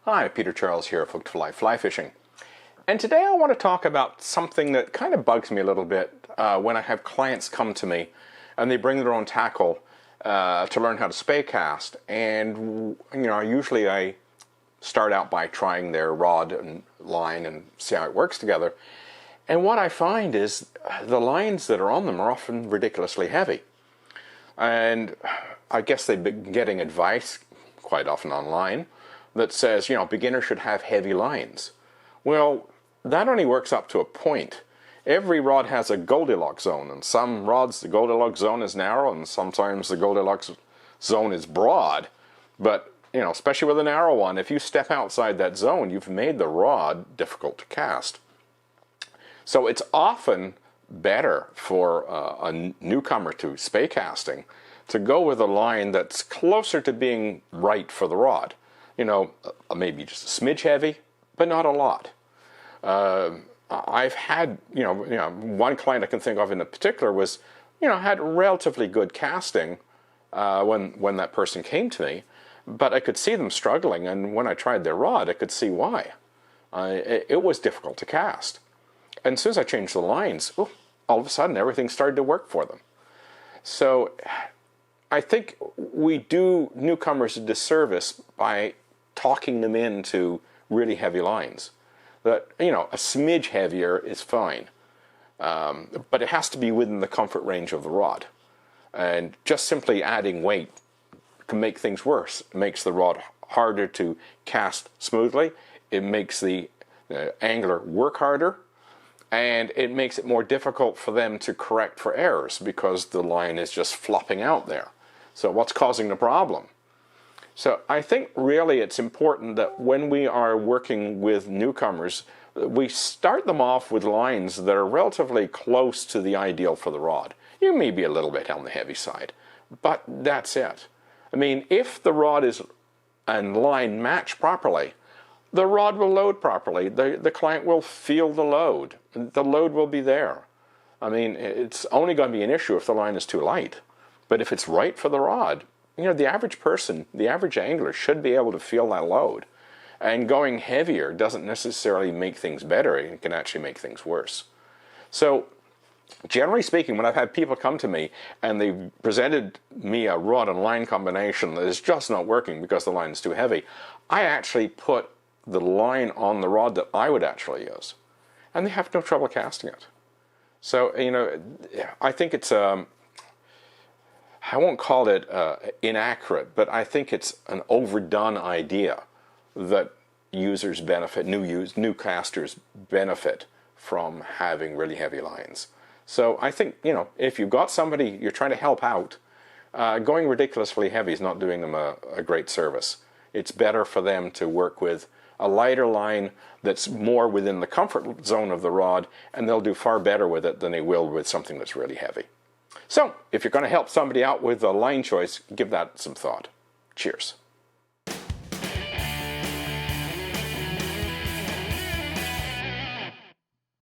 Hi, Peter Charles here, Hooked for Life Fly Fishing. And today I want to talk about something that kind of bugs me a little bit when I have clients come to me and they bring their own tackle to learn how to spey cast. And, usually I start out by trying their rod and line and see how it works together. And what I find is the lines that are on them are often ridiculously heavy. And I guess they've been getting advice quite often online that says, beginners should have heavy lines. Well, that only works up to a point. Every rod has a Goldilocks zone, and some rods the Goldilocks zone is narrow, and sometimes the Goldilocks zone is broad. But, especially with a narrow one, if you step outside that zone, you've made the rod difficult to cast. So it's often better for a newcomer to spey casting to go with a line that's closer to being right for the rod. Maybe just a smidge heavy, but not a lot. I've had, one client I can think of in particular was, had relatively good casting when that person came to me, but I could see them struggling, and when I tried their rod, I could see why. It was difficult to cast. And as soon as I changed the lines, all of a sudden everything started to work for them. So I think we do newcomers a disservice by talking them into really heavy lines. That, a smidge heavier is fine, but it has to be within the comfort range of the rod. And just simply adding weight can make things worse. It makes the rod harder to cast smoothly. It makes the angler work harder, and it makes it more difficult for them to correct for errors because the line is just flopping out there. So what's causing the problem? So I think really it's important that when we are working with newcomers, we start them off with lines that are relatively close to the ideal for the rod. You may be a little bit on the heavy side, but that's it. I mean, if the rod is and line match properly, the rod will load properly. The client will feel the load. The load will be there. I mean, it's only going to be an issue if the line is too light. But if it's right for the rod, the average person, the average angler should be able to feel that load. And going heavier doesn't necessarily make things better. It can actually make things worse. So generally speaking, when I've had people come to me and they've presented me a rod and line combination that is just not working because the line is too heavy, I actually put the line on the rod that I would actually use. And they have no trouble casting it. So, I think it's I won't call it inaccurate, but I think it's an overdone idea that users benefit, new casters benefit from having really heavy lines. So I think, if you've got somebody you're trying to help out, going ridiculously heavy is not doing them a great service. It's better for them to work with a lighter line that's more within the comfort zone of the rod, and they'll do far better with it than they will with something that's really heavy. So, if you're going to help somebody out with a line choice, give that some thought. Cheers.